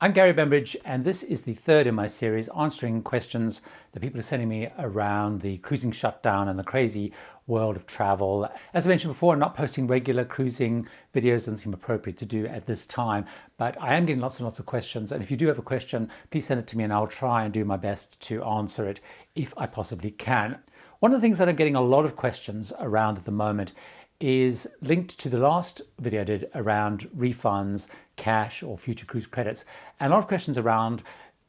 I'm Gary Bembridge, and this is the third in my series answering questions that people are sending me around the cruising shutdown and the crazy world of travel. As I mentioned before, I'm not posting regular cruising videos, doesn't seem appropriate to do at this time, but I am getting lots and lots of questions. And if you do have a question, please send it to me and I'll try and do my best to answer it if I possibly can. One of the things that I'm getting a lot of questions around at the moment is linked to the last video I did around refunds, cash or future cruise credits, and a lot of questions around,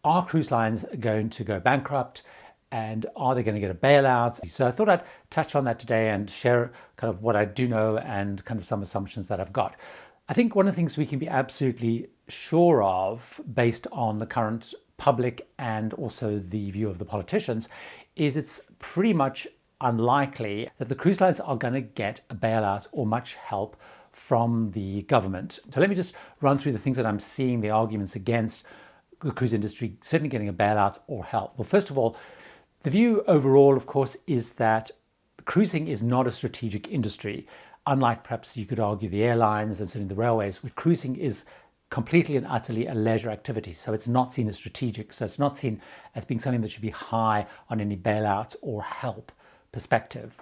are cruise lines going to go bankrupt and are they going to get a bailout? So I thought I'd touch on that today and share kind of what I do know and kind of some assumptions that I've got. I think one of the things we can be absolutely sure of based on the current public and also the view of the politicians is it's pretty much unlikely that the cruise lines are going to get a bailout or much help from the government. So let me just run through the things that I'm seeing, the arguments against the cruise industry certainly getting a bailout or help. Well, first of all, the view overall, of course, is that cruising is not a strategic industry. Unlike perhaps you could argue the airlines and certainly the railways, where cruising is completely and utterly a leisure activity. So it's not seen as strategic. So it's not seen as being something that should be high on any bailout or help perspective.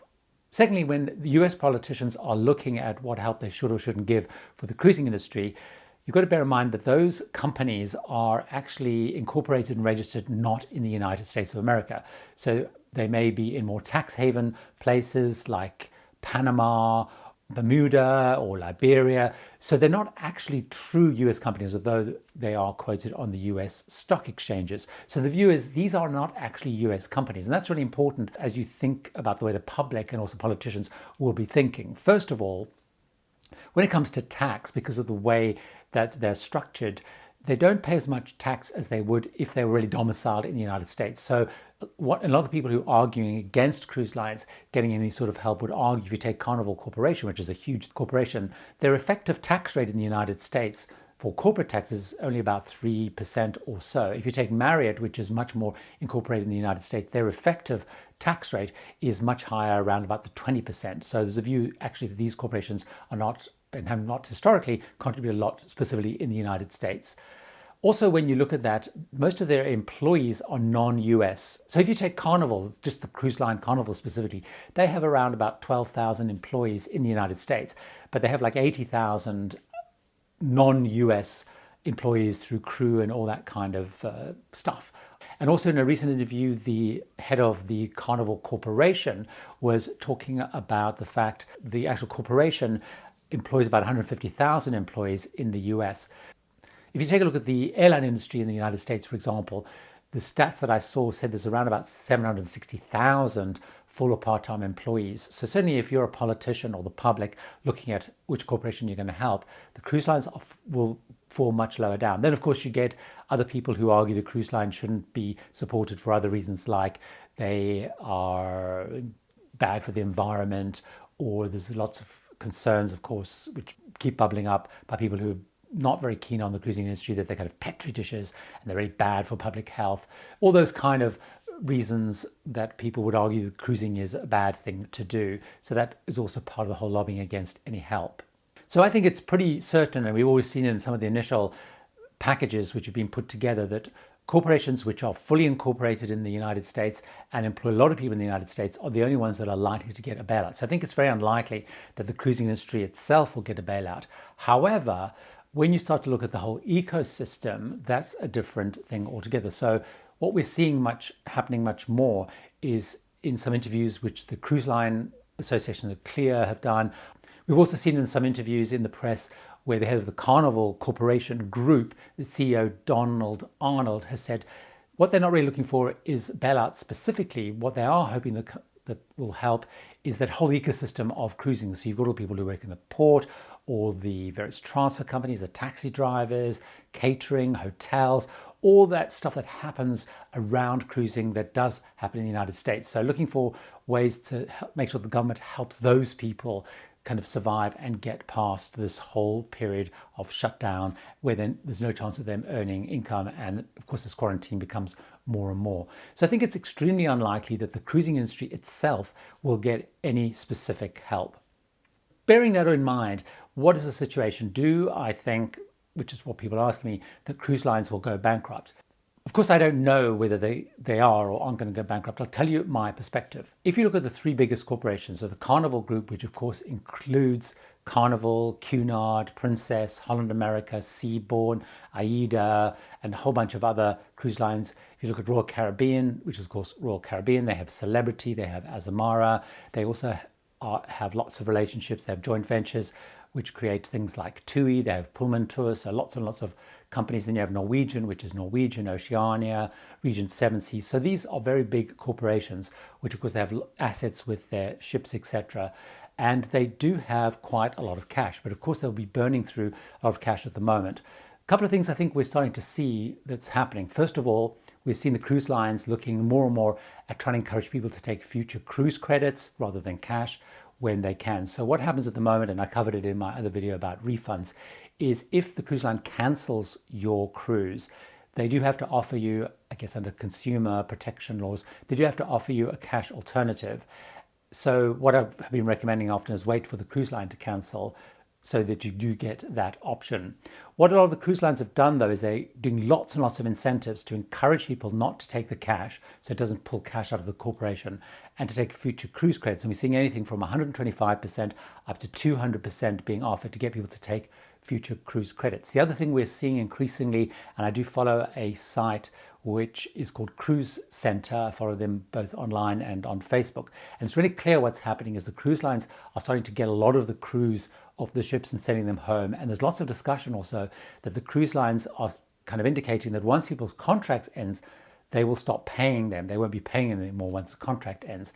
Secondly, when the US politicians are looking at what help they should or shouldn't give for the cruising industry, you've got to bear in mind that those companies are actually incorporated and registered not in the United States of America. So they may be in more tax haven places like Panama, Bermuda or Liberia. So they're not actually true US companies, although they are quoted on the US stock exchanges. So the view is these are not actually US companies. And that's really important as you think about the way the public and also politicians will be thinking. First of all, when it comes to tax, because of the way that they're structured, they don't pay as much tax as they would if they were really domiciled in the United States. So what a lot of people who are arguing against cruise lines getting any sort of help would argue, if you take Carnival Corporation, which is a huge corporation, their effective tax rate in the United States for corporate tax is only about 3% or so. If you take Marriott, which is much more incorporated in the United States, their effective tax rate is much higher, around about the 20%. So there's a view actually that these corporations are not and have not historically contributed a lot specifically in the United States. Also, when you look at that, most of their employees are non-US. So if you take Carnival, just the cruise line Carnival specifically, they have around about 12,000 employees in the United States, but they have like 80,000 non-US employees through crew and all that kind of stuff. And also in a recent interview, the head of the Carnival Corporation was talking about the fact the actual corporation employs about 150,000 employees in the US. If you take a look at the airline industry in the United States, for example, the stats that I saw said there's around about 760,000 full or part-time employees. So certainly if you're a politician or the public looking at which corporation you're going to help, the cruise lines will fall much lower down. Then of course you get other people who argue the cruise line shouldn't be supported for other reasons, like they are bad for the environment, or there's lots of concerns, of course, which keep bubbling up by people who are not very keen on the cruising industry, that they're kind of petri dishes and they're really bad for public health. All those kind of reasons that people would argue that cruising is a bad thing to do. So that is also part of the whole lobbying against any help. So I think it's pretty certain, and we've always seen it in some of the initial packages which have been put together, that corporations which are fully incorporated in the United States and employ a lot of people in the United States are the only ones that are likely to get a bailout. So I think it's very unlikely that the cruising industry itself will get a bailout. However, when you start to look at the whole ecosystem, that's a different thing altogether. So what we're seeing happening much more is in some interviews which the Cruise Line Association of CLIA have done. We've also seen in some interviews in the press where the head of the Carnival Corporation Group, the CEO Donald Arnold, has said what they're not really looking for is bailouts specifically. What they are hoping that will help is that whole ecosystem of cruising. So you've got all people who work in the port, all the various transfer companies, the taxi drivers, catering, hotels, all that stuff that happens around cruising that does happen in the United States. So looking for ways to make sure the government helps those people kind of survive and get past this whole period of shutdown where then there's no chance of them earning income, and of course this quarantine becomes more and more. So I think it's extremely unlikely that the cruising industry itself will get any specific help. Bearing that in mind, what is the situation? Do I think which is what people ask me, that cruise lines will go bankrupt. Of course, I don't know whether they are or aren't going to go bankrupt. I'll tell you my perspective. If you look at the three biggest corporations, so the Carnival Group, which of course includes Carnival, Cunard, Princess, Holland America, Seabourn, AIDA, and a whole bunch of other cruise lines. If you look at Royal Caribbean, which is of course Royal Caribbean, they have Celebrity, they have Azamara, they also have lots of relationships, they have joint ventures which create things like TUI, they have Pullman Tours, so lots and lots of companies. Then you have Norwegian, which is Norwegian, Oceania, Regent Seven Seas. So these are very big corporations, which of course they have assets with their ships, etc. And they do have quite a lot of cash, but of course they'll be burning through a lot of cash at the moment. A couple of things I think we're starting to see that's happening. First of all, we've seen the cruise lines looking more and more at trying to encourage people to take future cruise credits rather than cash when they can. So what happens at the moment, and I covered it in my other video about refunds, is if the cruise line cancels your cruise, they do have to offer you, I guess under consumer protection laws, they do have to offer you a cash alternative. So what I've been recommending often is wait for the cruise line to cancel so that you do get that option. What a lot of the cruise lines have done though is they're doing lots and lots of incentives to encourage people not to take the cash so it doesn't pull cash out of the corporation and to take future cruise credits. And we're seeing anything from 125% up to 200% being offered to get people to take future cruise credits. The other thing we're seeing increasingly, and I do follow a site which is called Cruise Center. I follow them both online and on Facebook. And it's really clear what's happening is the cruise lines are starting to get a lot of the crews off the ships and sending them home. And there's lots of discussion also that the cruise lines are kind of indicating that once people's contracts ends, they will stop paying them. They won't be paying them anymore once the contract ends.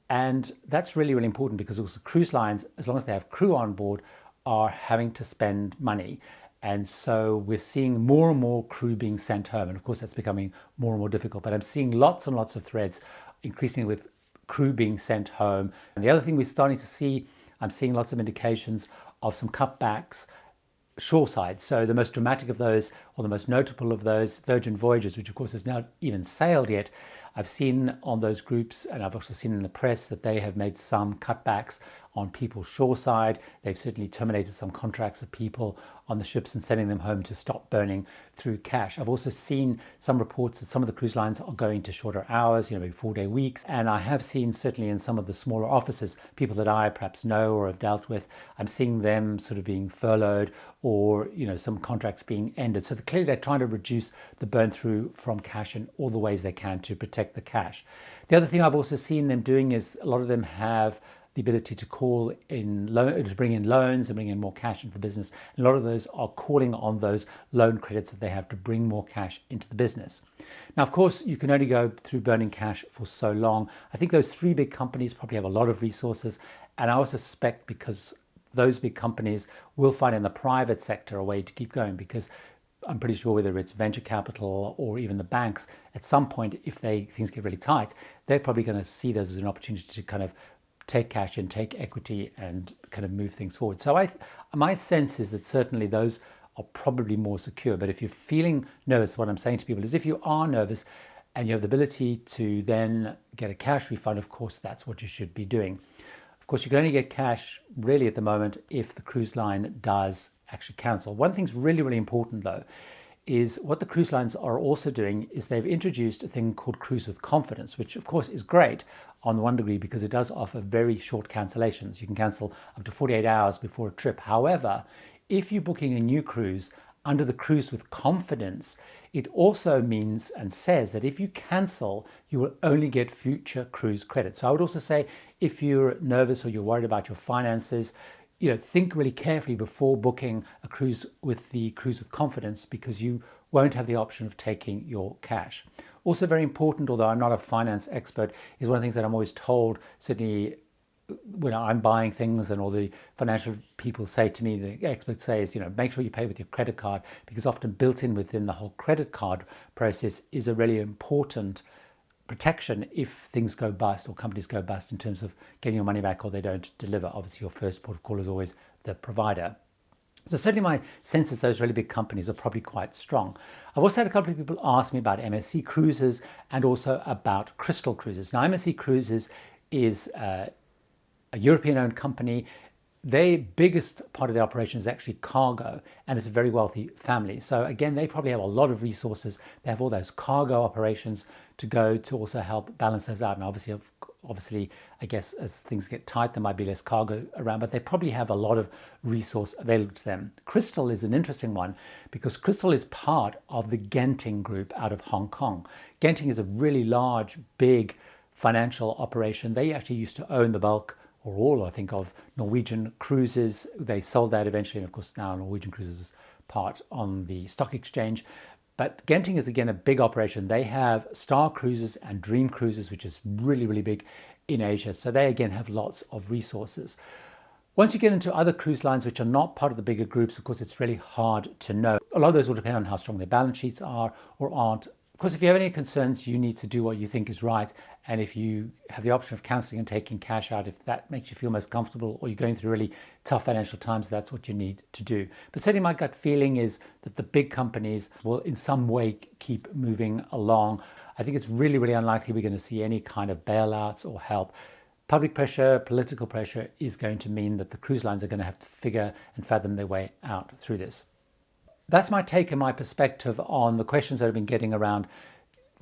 And that's really, really important because also cruise lines, as long as they have crew on board, are having to spend money. And so we're seeing more and more crew being sent home. And of course, that's becoming more and more difficult. But I'm seeing lots and lots of threads, increasingly with crew being sent home. And the other thing we're starting to see, I'm seeing lots of indications of some cutbacks shoreside. So the most dramatic of those, or the most notable of those, Virgin Voyages, which of course has not even sailed yet, I've seen on those groups, and I've also seen in the press that they have made some cutbacks on people shoreside. They've certainly terminated some contracts of people on the ships and sending them home to stop burning through cash. I've also seen some reports that some of the cruise lines are going to shorter hours, maybe 4-day weeks. And I have seen certainly in some of the smaller offices, people that I perhaps know or have dealt with, I'm seeing them sort of being furloughed or, some contracts being ended. So clearly they're trying to reduce the burn through from cash in all the ways they can to protect the cash. The other thing I've also seen them doing is a lot of them have the ability to call in to bring in loans and bring in more cash into the business. And a lot of those are calling on those loan credits that they have to bring more cash into the business. Now, of course, you can only go through burning cash for so long. I think those three big companies probably have a lot of resources. And I also suspect because those big companies will find in the private sector a way to keep going, because I'm pretty sure whether it's venture capital or even the banks, at some point, if things get really tight, they're probably going to see those as an opportunity to kind of take cash and take equity and kind of move things forward. So my sense is that certainly those are probably more secure. But if you're feeling nervous, what I'm saying to people is if you are nervous and you have the ability to then get a cash refund, of course, that's what you should be doing. Of course, you can only get cash really at the moment if the cruise line does actually cancel. One thing's really, really important though, is what the cruise lines are also doing is they've introduced a thing called Cruise with Confidence, which of course is great on one degree because it does offer very short cancellations. You can cancel up to 48 hours before a trip. However, if you're booking a new cruise under the Cruise with Confidence, it also means and says that if you cancel, you will only get future cruise credit. So I would also say if you're nervous or you're worried about your finances, think really carefully before booking a cruise with the Cruise with Confidence, because you won't have the option of taking your cash. Also very important, although I'm not a finance expert, is one of the things that I'm always told, certainly when I'm buying things and all the financial people say to me, the experts say is, make sure you pay with your credit card, because often built in within the whole credit card process is a really important protection if things go bust or companies go bust in terms of getting your money back or they don't deliver. Obviously, your first port of call is always the provider. So certainly my sense is those really big companies are probably quite strong. I've also had a couple of people ask me about MSC Cruises and also about Crystal Cruises. Now, MSC Cruises is a European-owned company. their biggest part of their operation is actually cargo, and it's a very wealthy family. So again, they probably have a lot of resources. They have all those cargo operations to go to also help balance those out. And obviously, I guess as things get tight, there might be less cargo around, but they probably have a lot of resource available to them. Crystal is an interesting one because Crystal is part of the Genting Group out of Hong Kong. Genting is a really large, big financial operation. They actually used to own the bulk or all, I think, of Norwegian Cruises. They sold that eventually, and of course now Norwegian Cruises is part on the stock exchange. But Genting is again a big operation. They have Star Cruises and Dream Cruises, which is really, really big in Asia. So they again have lots of resources. Once you get into other cruise lines which are not part of the bigger groups, of course, it's really hard to know. A lot of those will depend on how strong their balance sheets are or aren't. Of course, if you have any concerns, you need to do what you think is right. And if you have the option of cancelling and taking cash out, if that makes you feel most comfortable, or you're going through really tough financial times, that's what you need to do. But certainly my gut feeling is that the big companies will in some way keep moving along. I think it's really, really unlikely we're going to see any kind of bailouts or help. Public pressure, political pressure is going to mean that the cruise lines are going to have to figure and fathom their way out through this. That's my take and my perspective on the questions that I've been getting around.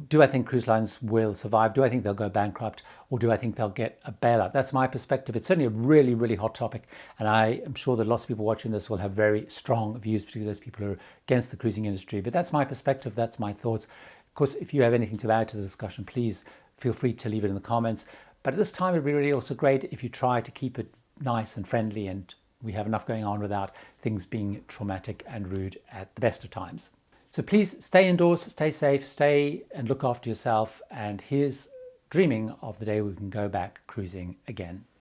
Do I think cruise lines will survive? Do I think they'll go bankrupt? Or do I think they'll get a bailout? That's my perspective. It's certainly a really, really hot topic. And I am sure that lots of people watching this will have very strong views, particularly those people who are against the cruising industry. But that's my perspective. That's my thoughts. Of course, if you have anything to add to the discussion, please feel free to leave it in the comments. But at this time, it'd be really also great if you try to keep it nice and friendly, and we have enough going on without things being traumatic and rude at the best of times. So please stay indoors, stay safe, stay and look after yourself. And here's dreaming of the day we can go back cruising again.